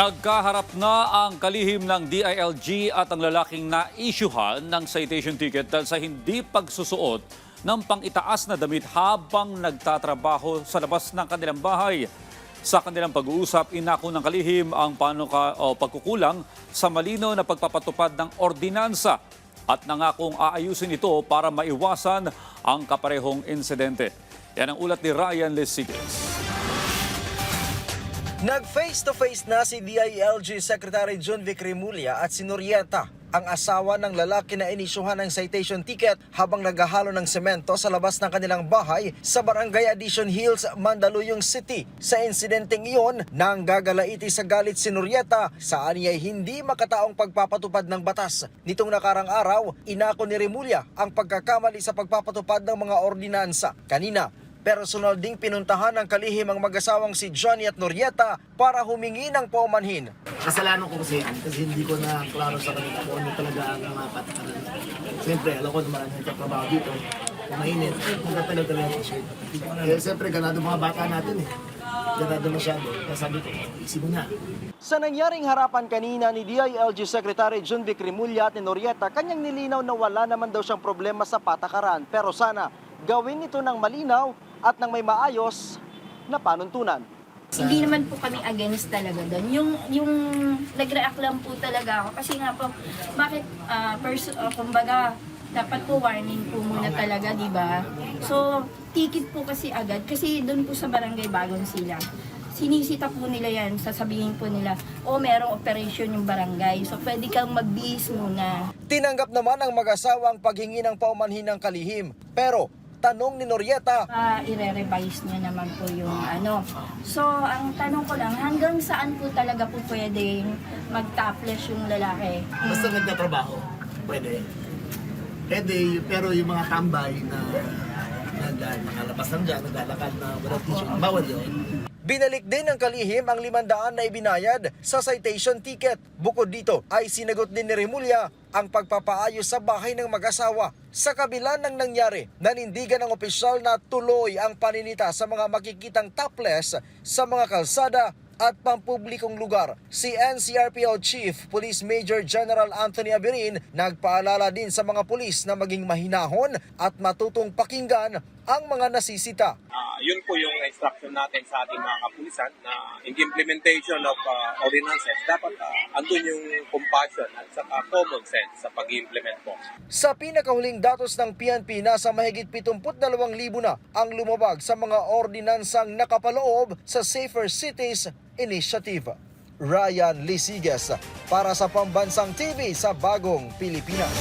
Nagkaharap na ang kalihim ng DILG at ang lalaking na-issuehan ng citation ticket dahil sa hindi pagsusuot ng pang-itaas na damit habang nagtatrabaho sa labas ng kanilang bahay. Sa kanilang pag-uusap, inako ng kalihim ang pagkukulang sa malinaw na pagpapatupad ng ordinansa at nangakong aayusin ito para maiwasan ang kaparehong insidente. Yan ang ulat ni Ryan Lesiges. Nag-face-to-face na si DILG Secretary John Vic Remulla at si Norieta, ang asawa ng lalaki na inisyuhan ng citation ticket habang naghahalo ng semento sa labas ng kanilang bahay sa Barangay Addition Hills, Mandaluyong City. Sa insidenteng iyon, nang gagalaiti sa galit si Norieta, saan niya hindi makataong pagpapatupad ng batas. Nitong nakarang araw, inako ni Remulla ang pagkakamali sa pagpapatupad ng mga ordinansa. Kanina, personal ding pinuntahan ng kalihim ang mag-asawang si Johnny at Norieta para humingi ng paumanhin. Kasalanan ko kasi hindi ko na klaro sa kanila kung ano talaga ang mga patakaran. Siyempre, alam ko na maraming katrabaho dito. Kung mainit, magkatagal talaga yung t-shirt. Kaya siyempre, ganado mga bata natin eh. Ganado masyado. Kaya sabi ko, isip mo na. Sa nangyaring harapan kanina ni DILG Secretary John Vic Remulla at ni Norieta, kanyang nilinaw na wala naman daw siyang problema sa patakaran. Pero sana, gawin ito ng malinaw at ng may maayos na panuntunan. Hindi naman po kami against talaga doon. Yung nag-react lang po talaga ako. Kasi nga po, bakit, kumbaga, dapat po warning po muna talaga, di ba? So, ticket po kasi agad. Kasi doon po sa Barangay Bagong Silang, sinisita po nila yan, sasabihin po nila, merong operation yung barangay, so pwede kang magbihis muna. Tinanggap naman ng mag-asawa ang paghingi ng paumanhin ng kalihim. Pero, tanong ni Norieta, I-revise niya naman po yung ano. So, ang tanong ko lang, hanggang saan po talaga po pwede mag-topless yung lalaki? Basta nagtatrabaho, pwede. Pwede, pero yung mga tambay na nakalabas lang dyan, naglalakad na walang t-shirt, bawal yun. binalik din ng kalihim ang 500 na ibinayad sa citation ticket. Bukod dito ay sinagot din ni Remulla ang pagpapaayos sa bahay ng mag-asawa. Sa kabila ng nangyari, nanindigan ng opisyal na tuloy ang paninita sa mga makikitang topless sa mga kalsada at pampublikong lugar. Si NCRPO Chief Police Major General Anthony Abirin nagpaalala din sa mga pulis na maging mahinahon at matutong pakinggan ang mga nasisita. Yun po yung instruction natin sa ating mga kapulisan na in the implementation of ordinances, dapat andun yung compassion at saka common sense sa pag-implement po. Sa pinakahuling datos ng PNP, nasa mahigit 72,000 na ang lumabag sa mga ordinansang nakapaloob sa Safer Cities Initiative. Ryan Lesiges para sa Pambansang TV sa Bagong Pilipinas.